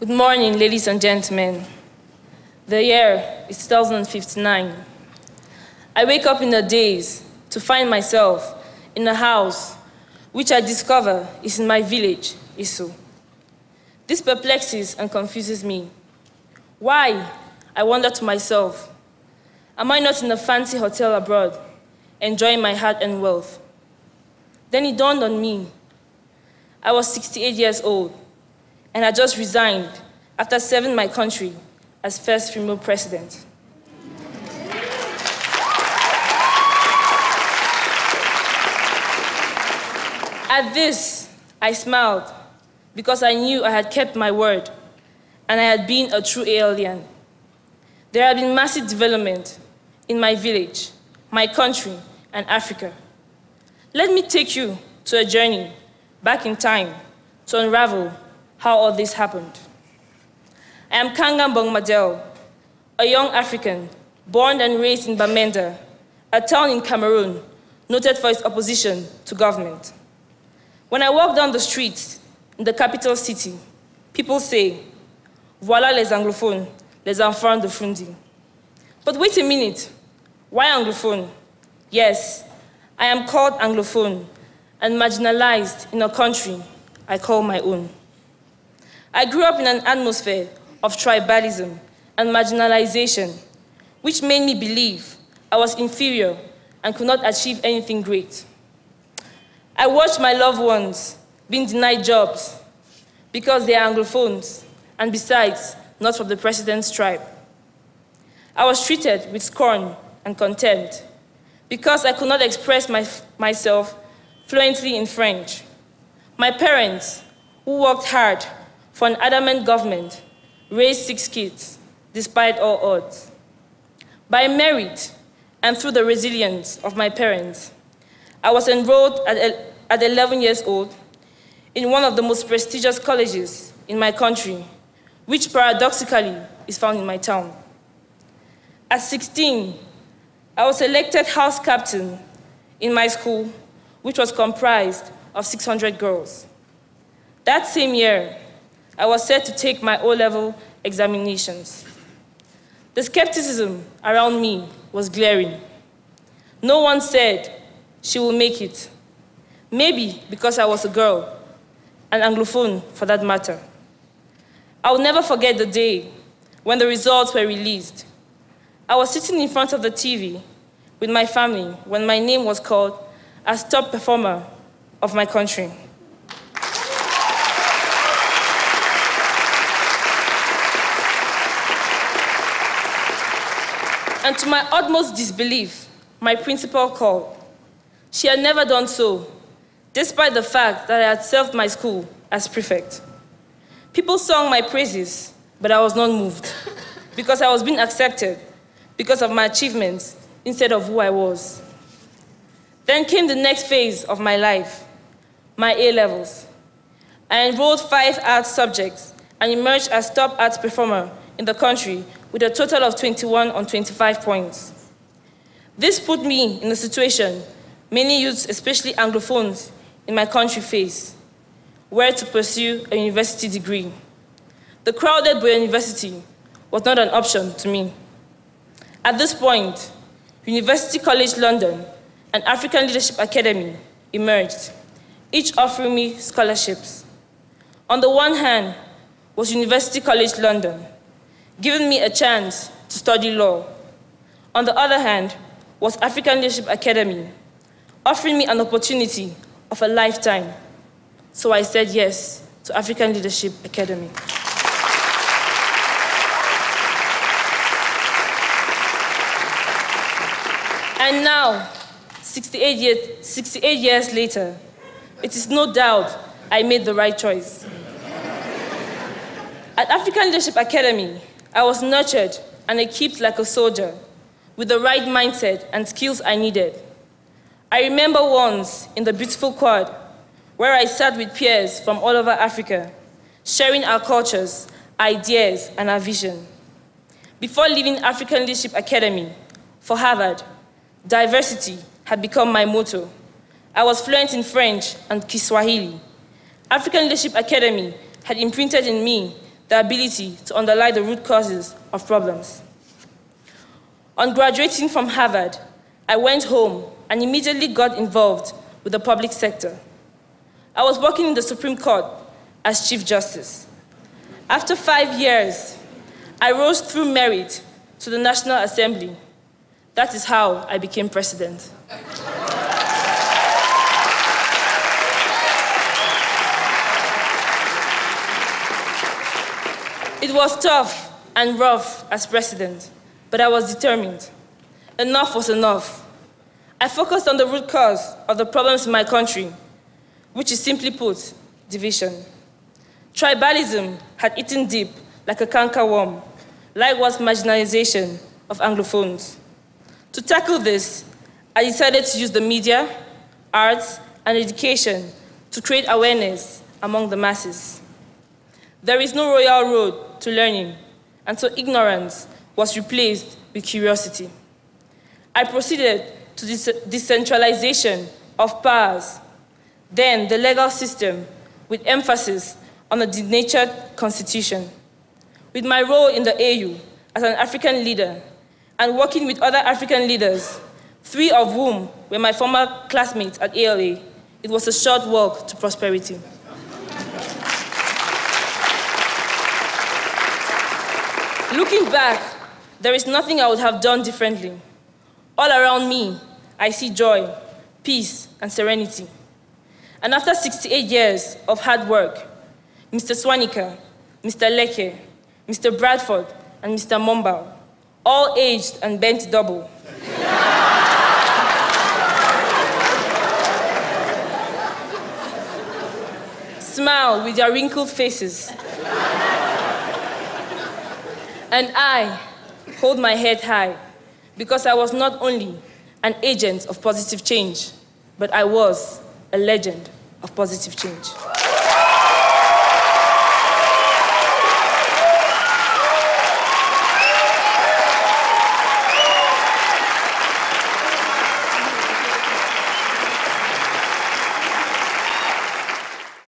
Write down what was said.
Good morning, ladies and gentlemen. The year is 2059. I wake up in a daze to find myself in a house which I discover is in my village, Isu. This perplexes and confuses me. Why? I wonder to myself. Am I not in a fancy hotel abroad, enjoying my hard-earned wealth? Then it dawned on me. I was 68 years old, and I just resigned after serving my country as first female president. At this, I smiled because I knew I had kept my word and I had been a true alien. There had been massive development in my village, my country, and Africa. Let me take you to a journey back in time to unravel how all this happened. I am Kangha Madelle, a young African born and raised in Bamenda, a town in Cameroon noted for its opposition to government. When I walk down the streets in the capital city, people say, "Voilà les anglophones, les enfants de Frundi." But wait a minute, why anglophone? Yes, I am called anglophone and marginalized in a country I call my own. I grew up in an atmosphere of tribalism and marginalization, which made me believe I was inferior and could not achieve anything great. I watched my loved ones being denied jobs because they are anglophones, and besides, not from the president's tribe. I was treated with scorn and contempt because I could not express myself fluently in French. My parents, who worked hard for an adamant government, raised 6 kids, despite all odds. By merit and through the resilience of my parents, I was enrolled at 11 years old in one of the most prestigious colleges in my country, which paradoxically is found in my town. At 16, I was elected house captain in my school, which was comprised of 600 girls. That same year, I was set to take my O-level examinations. The skepticism around me was glaring. No one said she will make it. Maybe because I was a girl, an anglophone for that matter. I will never forget the day when the results were released. I was sitting in front of the TV with my family when my name was called as top performer of my country. And to my utmost disbelief, my principal called. She had never done so, despite the fact that I had served my school as prefect. People sung my praises, but I was not moved, because I was being accepted because of my achievements instead of who I was. Then came the next phase of my life, my A-levels. I enrolled 5 arts subjects and emerged as top arts performer in the country with a total of 21 on 25 points. This put me in a situation many youths, especially anglophones, in my country face, where to pursue a university degree. The crowded Boy University was not an option to me. At this point, University College London and African Leadership Academy emerged, each offering me scholarships. On the one hand was University College London, giving me a chance to study law. On the other hand was African Leadership Academy, offering me an opportunity of a lifetime. So I said yes to African Leadership Academy. And now, 68 years later, it is no doubt I made the right choice. At African Leadership Academy, I was nurtured and equipped like a soldier with the right mindset and skills I needed. I remember once in the beautiful quad where I sat with peers from all over Africa, sharing our cultures, ideas, and our vision. Before leaving African Leadership Academy for Harvard, diversity had become my motto. I was fluent in French and Kiswahili. African Leadership Academy had imprinted in me the ability to underlie the root causes of problems. On graduating from Harvard, I went home and immediately got involved with the public sector. I was working in the Supreme Court as Chief Justice. After 5 years, I rose through merit to the National Assembly. That is how I became president. It was tough and rough as president, but I was determined. Enough was enough. I focused on the root cause of the problems in my country, which is simply put, division. Tribalism had eaten deep like a cankerworm, like was marginalization of Anglophones. To tackle this, I decided to use the media, arts, and education to create awareness among the masses. There is no royal road to learning, and so ignorance was replaced with curiosity. I proceeded to decentralization of powers, then the legal system, with emphasis on a denatured constitution. With my role in the AU as an African leader and working with other African leaders, 3 of whom were my former classmates at ALA, it was a short walk to prosperity. Looking back, there is nothing I would have done differently. All around me, I see joy, peace, and serenity. And after 68 years of hard work, Mr. Swanika, Mr. Leke, Mr. Bradford, and Mr. Mombau, all aged and bent double. Smile with your wrinkled faces. And I hold my head high because I was not only an agent of positive change, but I was a legend of positive change.